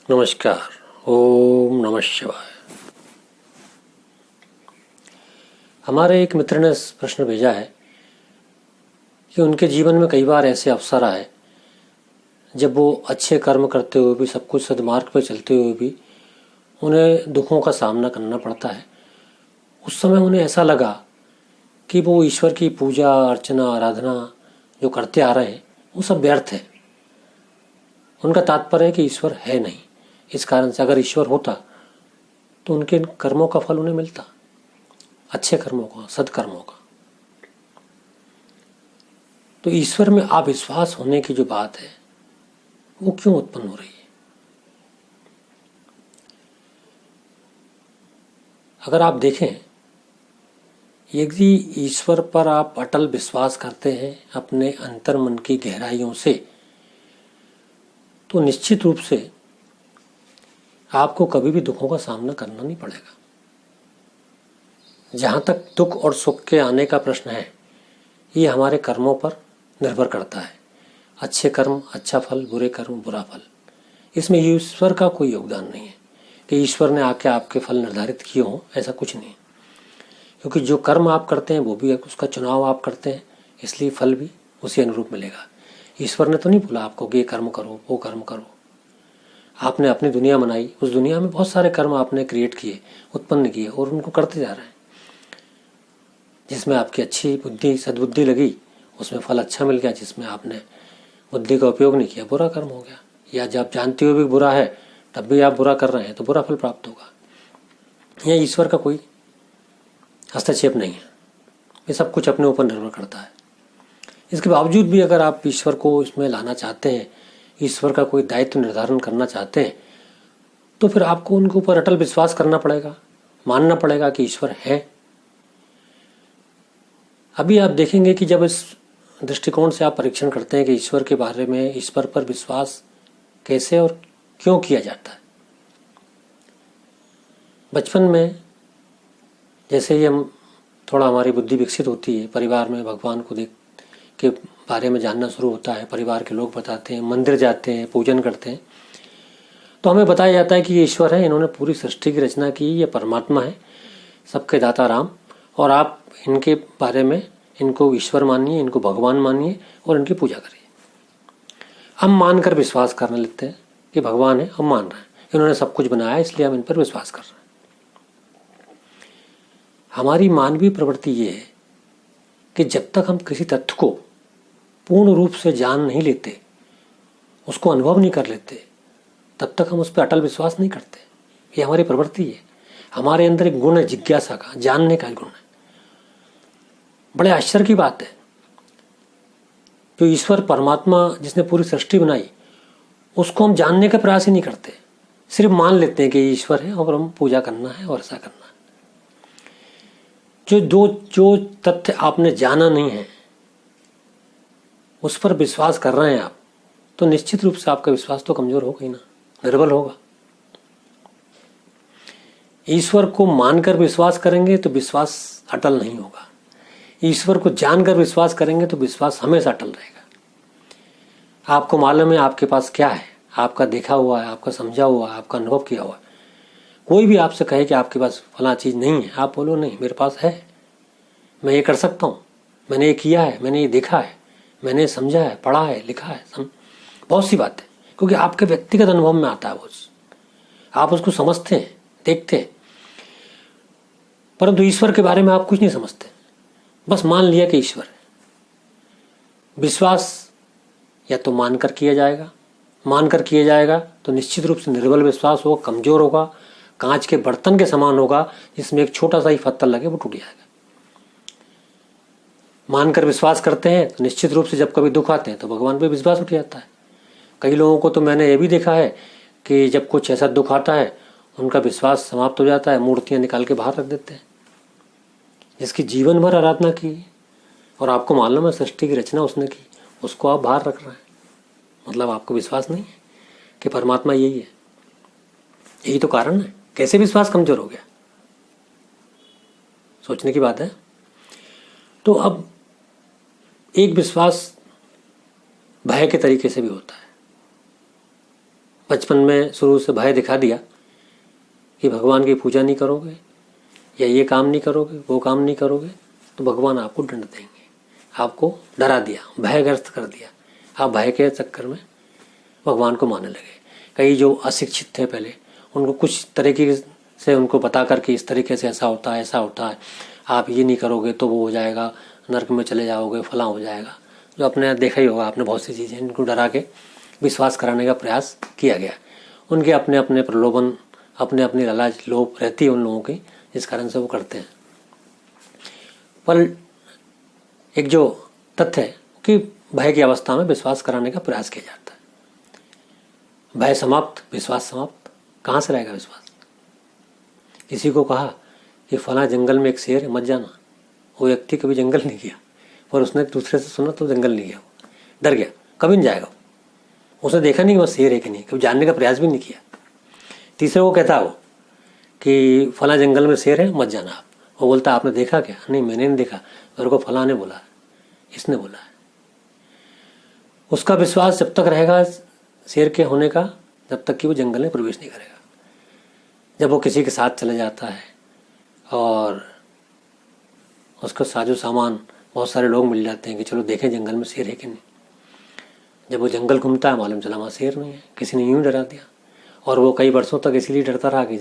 नमस्कार। ओम नमः शिवाय। हमारे एक मित्र ने प्रश्न भेजा है कि उनके जीवन में कई बार ऐसे अवसर आए जब वो अच्छे कर्म करते हुए भी, सब कुछ सद्मार्ग पर चलते हुए भी उन्हें दुखों का सामना करना पड़ता है। उस समय उन्हें ऐसा लगा कि वो ईश्वर की पूजा अर्चना आराधना जो करते आ रहे हैं वो सब व्यर्थ है। उनका तात्पर्य है कि ईश्वर है नहीं। इस कारण से अगर ईश्वर होता तो उनके कर्मों का फल उन्हें मिलता, अच्छे कर्मों का, सत्कर्मों का। तो ईश्वर में अविश्वास होने की जो बात है वो क्यों उत्पन्न हो रही है? अगर आप देखें, यदि ईश्वर पर आप अटल विश्वास करते हैं अपने अंतर मन की गहराइयों से, तो निश्चित रूप से आपको कभी भी दुखों का सामना करना नहीं पड़ेगा। जहां तक दुख और सुख के आने का प्रश्न है, ये हमारे कर्मों पर निर्भर करता है। अच्छे कर्म अच्छा फल, बुरे कर्म बुरा फल। इसमें ईश्वर का कोई योगदान नहीं है कि ईश्वर ने आके आपके फल निर्धारित किए हों, ऐसा कुछ नहीं। क्योंकि जो कर्म आप करते हैं वो भी उसका चुनाव आप करते हैं, इसलिए फल भी उसी अनुरूप मिलेगा। ईश्वर ने तो नहीं बोला आपको कि ये कर्म करो वो कर्म करो। आपने अपनी दुनिया बनाई, उस दुनिया में बहुत सारे कर्म आपने क्रिएट किए, उत्पन्न किए और उनको करते जा रहे हैं। जिसमें आपकी अच्छी बुद्धि सद्बुद्धि लगी उसमें फल अच्छा मिल गया, जिसमें आपने बुद्धि का उपयोग नहीं किया बुरा कर्म हो गया। या जब जानते हुए भी बुरा है तब भी आप बुरा कर रहे हैं तो बुरा फल प्राप्त होगा। यह ईश्वर का कोई हस्तक्षेप नहीं है, ये सब कुछ अपने ऊपर निर्भर करता है। इसके बावजूद भी अगर आप ईश्वर को इसमें लाना चाहते हैं, ईश्वर का कोई दायित्व निर्धारण करना चाहते हैं, तो फिर आपको उनके ऊपर अटल विश्वास करना पड़ेगा, मानना पड़ेगा कि ईश्वर है। अभी आप देखेंगे कि जब इस दृष्टिकोण से आप परीक्षण करते हैं कि ईश्वर के बारे में, ईश्वर पर विश्वास कैसे और क्यों किया जाता है। बचपन में जैसे ही हम थोड़ा हमारी बुद्धि विकसित होती है, परिवार में भगवान को देख के बारे में जानना शुरू होता है, परिवार के लोग बताते हैं, मंदिर जाते हैं, पूजन करते हैं, तो हमें बताया जाता है कि ये ईश्वर है, इन्होंने पूरी सृष्टि की रचना की, ये परमात्मा है, सबके दाता राम, और आप इनके बारे में इनको ईश्वर मानिए, इनको भगवान मानिए और इनकी पूजा करिए। हम मानकर विश्वास करने लगते हैं कि भगवान है, हम मान रहे हैं, इन्होंने सब कुछ बनाया इसलिए हम इन पर विश्वास कर रहे हैं। हमारी मानवीय प्रवृत्ति ये है कि जब तक हम किसी तथ्य को पूर्ण रूप से जान नहीं लेते, उसको अनुभव नहीं कर लेते, तब तक हम उस पर अटल विश्वास नहीं करते। ये हमारी प्रवृत्ति है। हमारे अंदर एक गुण है जिज्ञासा का, जानने का गुण है। बड़े आश्चर्य की बात है, जो ईश्वर परमात्मा जिसने पूरी सृष्टि बनाई उसको हम जानने का प्रयास ही नहीं करते, सिर्फ मान लेते हैं कि ईश्वर है और हम पूजा करना है और ऐसा करना है। जो तथ्य आपने जाना नहीं है उस पर विश्वास कर रहे हैं आप, तो निश्चित रूप से आपका विश्वास तो कमजोर होगा ही ना, निर्बल होगा। ईश्वर को मानकर विश्वास करेंगे तो विश्वास अटल नहीं होगा। ईश्वर को जानकर विश्वास करेंगे तो विश्वास हमेशा अटल रहेगा। आपको मालूम है आपके पास क्या है, आपका देखा हुआ है, आपका समझा हुआ है, आपका अनुभव किया हुआ है। कोई भी आपसे कहे कि आपके पास फला चीज नहीं है, आप बोलो नहीं, मेरे पास है, मैं ये कर सकता हूँ, मैंने ये किया है, मैंने ये देखा है, मैंने समझा है, पढ़ा है, लिखा है, बहुत सी बात है, क्योंकि आपके व्यक्तिगत अनुभव में आता है वो, आप उसको समझते हैं, देखते हैं। परंतु ईश्वर के बारे में आप कुछ नहीं समझते, बस मान लिया कि ईश्वर है। विश्वास या तो मानकर किया जाएगा तो निश्चित रूप से निर्बल विश्वास होगा, कमजोर होगा, कांच के बर्तन के समान होगा जिसमें एक छोटा सा ही पत्थर लगे वो टूट जाएगा। मानकर विश्वास करते हैं तो निश्चित रूप से जब कभी दुख आते हैं तो भगवान पे विश्वास उठ जाता है। कई लोगों को तो मैंने ये भी देखा है कि जब कुछ ऐसा दुख आता है उनका विश्वास समाप्त हो जाता है, मूर्तियां निकाल के बाहर रख देते हैं जिसकी जीवन भर आराधना की, और आपको मालूम है सृष्टि की रचना उसने की, उसको आप बाहर रख रहे हैं। मतलब आपको विश्वास नहीं है कि परमात्मा यही है। यही तो कारण है, कैसे विश्वास कमजोर हो गया, सोचने की बात है। तो अब एक विश्वास भय के तरीके से भी होता है। बचपन में शुरू से भय दिखा दिया कि भगवान की पूजा नहीं करोगे या ये काम नहीं करोगे, वो काम नहीं करोगे, तो भगवान आपको दंड देंगे। आपको डरा दिया, भयग्रस्त कर दिया। आप भय के चक्कर में भगवान को मानने लगे। कई जो अशिक्षित थे पहले, उनको कुछ तरीके से उनको बता करके इस तरीके से ऐसा होता है, ऐसा होता है, आप ये नहीं करोगे तो वो हो जाएगा, नरक में चले जाओगे, फला हो जाएगा। जो आपने देखा ही होगा, आपने बहुत सी चीज़ें, इनको डरा के विश्वास कराने का प्रयास किया गया। उनके अपने अपने प्रलोभन, अपने अपनी लालच, लोभ रहती है उन लोगों की, जिस कारण से वो करते हैं। पर एक जो तथ्य है कि भय की अवस्था में विश्वास कराने का प्रयास किया जाता है। भय समाप्त, विश्वास समाप्त, कहाँ से रहेगा विश्वास? किसी को कहा कि फला जंगल में एक शेर है, मत जाना। वो व्यक्ति कभी जंगल नहीं गया, पर उसने दूसरे से सुना तो जंगल नहीं गया, डर गया, कभी नहीं जाएगा। उसने देखा नहीं कि वह शेर है कि नहीं, कभी जानने का प्रयास भी नहीं किया। तीसरे को कहता वो कि फला जंगल में शेर है, मत जाना आप। वो बोलता आपने देखा क्या? नहीं मैंने नहीं देखा, मेरे को फला ने बोला, इसने बोला है। उसका विश्वास जब तक रहेगा शेर के होने का, जब तक कि वो जंगल में प्रवेश नहीं करेगा। जब वो किसी के साथ चले जाता है और उसका साजो सामान, बहुत सारे लोग मिल जाते हैं कि चलो देखें जंगल में शेर है कि नहीं। जब वो जंगल घूमता है, मालूम चला वहाँ शेर नहीं है, किसी ने यूं डरा दिया, और वो कई वर्षों तक इसीलिए डरता रहा कि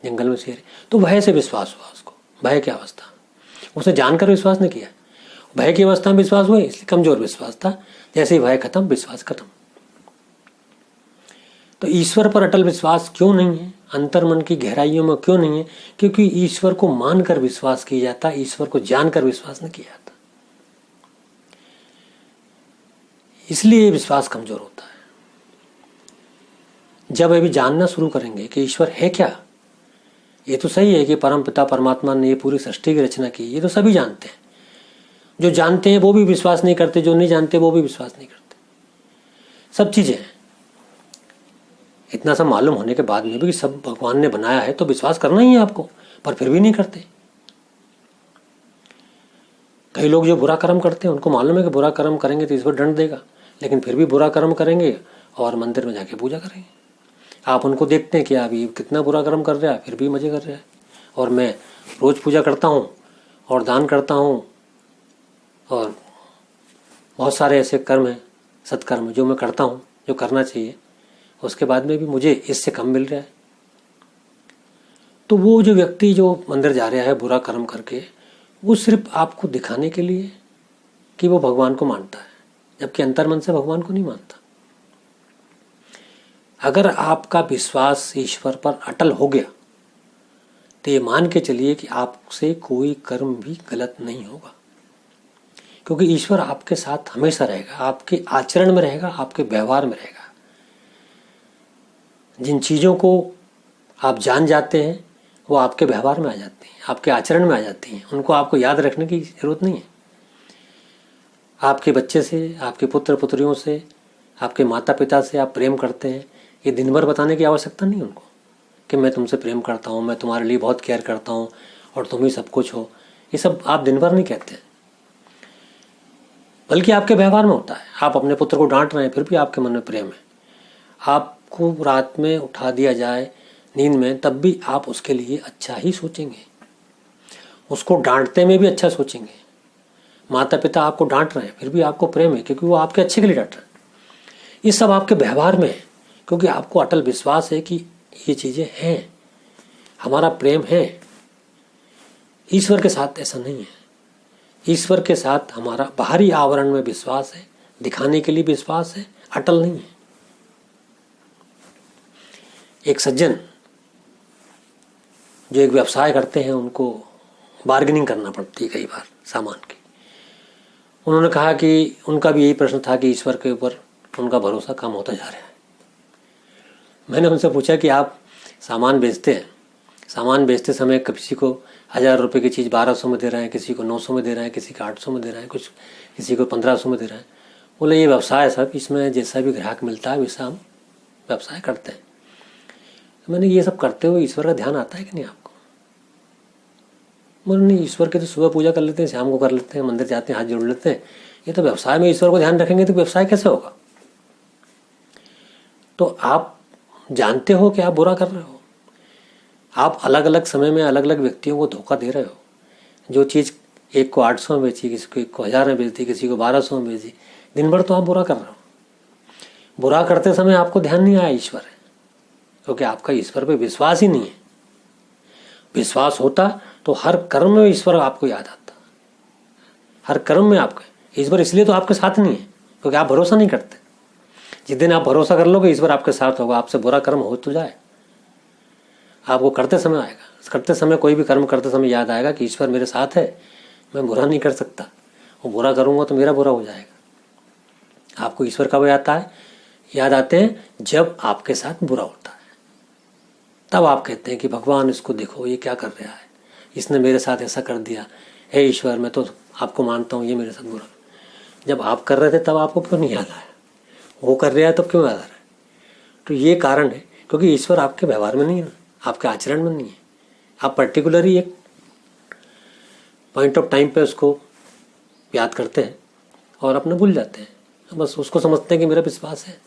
जंगल में शेर है। तो भय से विश्वास हुआ उसको, भय की अवस्था। उसने जानकर विश्वास नहीं किया, भय की अवस्था में विश्वास हुआ, इसलिए कमजोर विश्वास था। जैसे ही भय खत्म, विश्वास खत्म। तो ईश्वर पर अटल विश्वास क्यों नहीं है, अंतर मन की गहराइयों में क्यों नहीं है? क्योंकि ईश्वर को मानकर विश्वास किया जाता, ईश्वर को जानकर विश्वास नहीं किया जाता, इसलिए विश्वास कमजोर होता है। जब अभी जानना शुरू करेंगे कि ईश्वर है क्या, ये तो सही है कि परम पिता परमात्मा ने ये पूरी सृष्टि की रचना की, ये तो सभी जानते हैं। जो जानते हैं वो भी विश्वास नहीं करते, जो नहीं जानते वो भी विश्वास नहीं करते। सब चीजें हैं। इतना सब मालूम होने के बाद में भी सब भगवान ने बनाया है तो विश्वास करना ही है आपको, पर फिर भी नहीं करते। कई लोग जो बुरा कर्म करते हैं, उनको मालूम है कि बुरा कर्म करेंगे तो ईश्वर दंड देगा, लेकिन फिर भी बुरा कर्म करेंगे और मंदिर में जाके पूजा करेंगे। आप उनको देखते हैं कि आप ये कितना बुरा कर्म कर रहा है, फिर भी मजे कर रहा है। और मैं रोज पूजा करता हूँ और दान करता हूँ, और बहुत सारे ऐसे कर्म हैं, सत्कर्म जो मैं करता हूँ, जो करना चाहिए, उसके बाद में भी मुझे इससे कम मिल रहा है। तो वो जो व्यक्ति जो मंदिर जा रहा है बुरा कर्म करके, वो सिर्फ आपको दिखाने के लिए कि वो भगवान को मानता है, जबकि अंतर्मन से भगवान को नहीं मानता। अगर आपका विश्वास ईश्वर पर अटल हो गया तो ये मान के चलिए कि आपसे कोई कर्म भी गलत नहीं होगा, क्योंकि ईश्वर आपके साथ हमेशा रहेगा, आपके आचरण में रहेगा, आपके व्यवहार में रहेगा। जिन चीज़ों को आप जान जाते हैं वो आपके व्यवहार में आ जाती हैं, आपके आचरण में आ जाती हैं, उनको आपको याद रखने की जरूरत नहीं है। आपके बच्चे से, आपके पुत्र पुत्रियों से, आपके माता पिता से आप प्रेम करते हैं, ये दिन भर बताने की आवश्यकता नहीं उनको कि मैं तुमसे प्रेम करता हूँ, मैं तुम्हारे लिए बहुत केयर करता हूँ और तुम ही सब कुछ हो। ये सब आप दिन भर नहीं कहते, बल्कि आपके व्यवहार में होता है। आप अपने पुत्र को डांट रहे हैं, फिर भी आपके मन में प्रेम है। आपको रात में उठा दिया जाए नींद में, तब भी आप उसके लिए अच्छा ही सोचेंगे, उसको डांटते में भी अच्छा सोचेंगे। माता पिता आपको डांट रहे हैं, फिर भी आपको प्रेम है, क्योंकि वो आपके अच्छे के लिए डांट रहे हैं। ये सब आपके व्यवहार में है, क्योंकि आपको अटल विश्वास है कि ये चीजें हैं, हमारा प्रेम है। ईश्वर के साथ ऐसा नहीं है। ईश्वर के साथ हमारा बाहरी आवरण में विश्वास है, दिखाने के लिए विश्वास है, अटल नहीं है। एक सज्जन जो एक व्यवसाय करते हैं, उनको बार्गेनिंग करना पड़ती है कई बार सामान की। उन्होंने कहा कि उनका भी यही प्रश्न था कि ईश्वर के ऊपर उनका भरोसा कम होता जा रहा है। मैंने उनसे पूछा कि आप सामान बेचते हैं, सामान बेचते समय किसी को 1000 रुपये की चीज़ 1200 में दे रहे हैं, किसी को 900 में दे रहे हैं, किसी को 800 में दे रहे हैं, कुछ किसी को 1500 में दे रहे हैं। बोले ये व्यवसाय है साहब, इसमें जैसा भी ग्राहक मिलता है वैसा हम व्यवसाय करते हैं। तो मैंने ये सब करते हुए ईश्वर का ध्यान आता है कि नहीं आपको? बोले नहीं, ईश्वर के तो सुबह पूजा कर लेते हैं, शाम को कर लेते हैं, मंदिर जाते हैं, हाथ जोड़ लेते हैं। ये तो व्यवसाय में ईश्वर को ध्यान रखेंगे तो व्यवसाय कैसे होगा? तो आप जानते हो कि आप बुरा कर रहे हो। आप अलग अलग समय में अलग अलग व्यक्तियों को धोखा दे रहे हो। जो चीज़ एक को 800 में बेची, किसी को 1000 में बेचती, किसी को 1200 में बेची, दिन भर तो आप बुरा कर रहे हो। बुरा करते समय आपको ध्यान नहीं आया ईश्वर है, क्योंकि आपका ईश्वर पे विश्वास ही नहीं है। विश्वास होता तो हर कर्म में ईश्वर आपको याद आता। हर कर्म में आपका ईश्वर इसलिए तो आपके साथ नहीं है क्योंकि आप भरोसा नहीं करते। जिस दिन आप भरोसा कर लोगे ईश्वर आपके साथ होगा। आपसे बुरा कर्म हो तो जाए, आपको करते समय आएगा। करते समय कोई भी कर्म करते समय याद आएगा कि ईश्वर मेरे साथ है, मैं बुरा नहीं कर सकता। वो बुरा करूँगा तो मेरा बुरा हो जाएगा। आपको ईश्वर कब याद आते हैं जब आपके साथ बुरा होता है। तब आप कहते हैं कि भगवान इसको देखो, ये क्या कर रहा है, इसने मेरे साथ ऐसा कर दिया। हे ईश्वर, मैं तो आपको मानता हूँ, ये मेरे साथ बुरा। जब आप कर रहे थे तब आपको क्यों नहीं याद आया? वो कर रहा है तब क्यों याद आ रहा है? तो ये कारण है क्योंकि ईश्वर आपके व्यवहार में नहीं है, आपके आचरण में नहीं है। आप पर्टिकुलरली एक पॉइंट ऑफ टाइम पे उसको याद करते हैं और अपने भूल जाते हैं। बस उसको समझते हैं कि मेरा विश्वास है।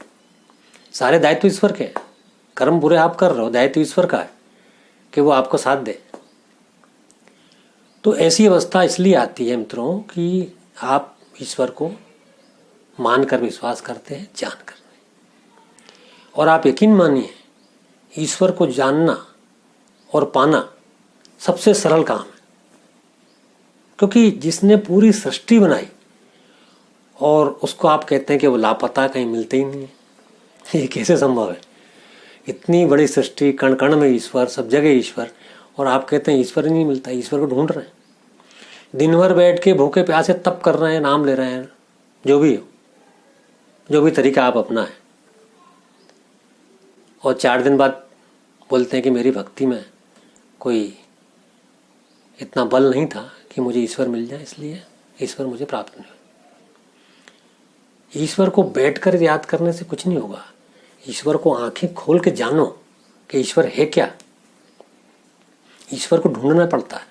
सारे दायित्व ईश्वर के हैं। कर्म बुरे आप कर रहे हो, दायित्व ईश्वर का है कि वो आपको साथ दे। तो ऐसी अवस्था इसलिए आती है मित्रों कि आप ईश्वर को मानकर विश्वास करते हैं, जानकर। और आप यकीन मानिए, ईश्वर को जानना और पाना सबसे सरल काम है, क्योंकि जिसने पूरी सृष्टि बनाई और उसको आप कहते हैं कि वो लापता, कहीं मिलते ही नहीं है। ये कैसे संभव है? इतनी बड़ी सृष्टि, कण कण में ईश्वर, सब जगह ईश्वर, और आप कहते हैं ईश्वर ही नहीं मिलता। ईश्वर को ढूंढ रहे हैं, दिन भर बैठ के भूखे प्यासे तप कर रहे हैं, नाम ले रहे हैं, जो भी हो, जो भी तरीका आप अपना है, और 4 दिन बाद बोलते हैं कि मेरी भक्ति में कोई इतना बल नहीं था कि मुझे ईश्वर मिल जाए, इसलिए ईश्वर मुझे प्राप्त नहीं हुआ। ईश्वर को बैठकर याद करने से कुछ नहीं होगा। ईश्वर को आंखें खोल के जानो कि ईश्वर है क्या। ईश्वर को ढूंढना पड़ता है,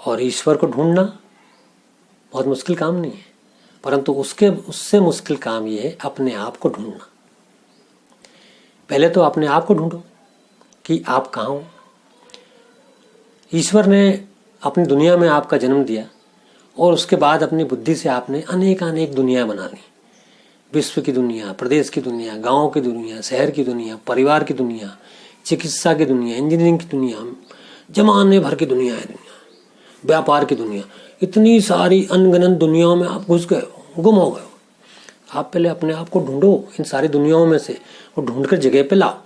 और ईश्वर को ढूंढना बहुत मुश्किल काम नहीं है, परंतु उससे मुश्किल काम यह है अपने आप को ढूंढना। पहले तो अपने आप को ढूंढो कि आप कहाँ हो। ईश्वर ने अपनी दुनिया में आपका जन्म दिया, और उसके बाद अपनी बुद्धि से आपने अनेक दुनिया बना ली। विश्व की दुनिया, प्रदेश की दुनिया, गांव की दुनिया, शहर की दुनिया, परिवार की दुनिया, चिकित्सा की दुनिया, इंजीनियरिंग की दुनिया, जमाने भर की दुनिया है, व्यापार की दुनिया। इतनी सारी अनगिनत दुनियाओं में आप घुस गए हो, गुम हो गए हो। आप पहले अपने आप को ढूंढो इन सारी दुनियाओं में से, और ढूंढ कर जगह पे लाओ।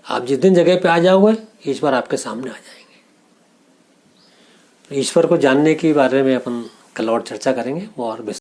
आप जिस दिन जगह पे आ जाओगे, ईश्वर आपके सामने आ जाएंगे। ईश्वर को जानने के बारे में अपन कल और चर्चा करेंगे, वो और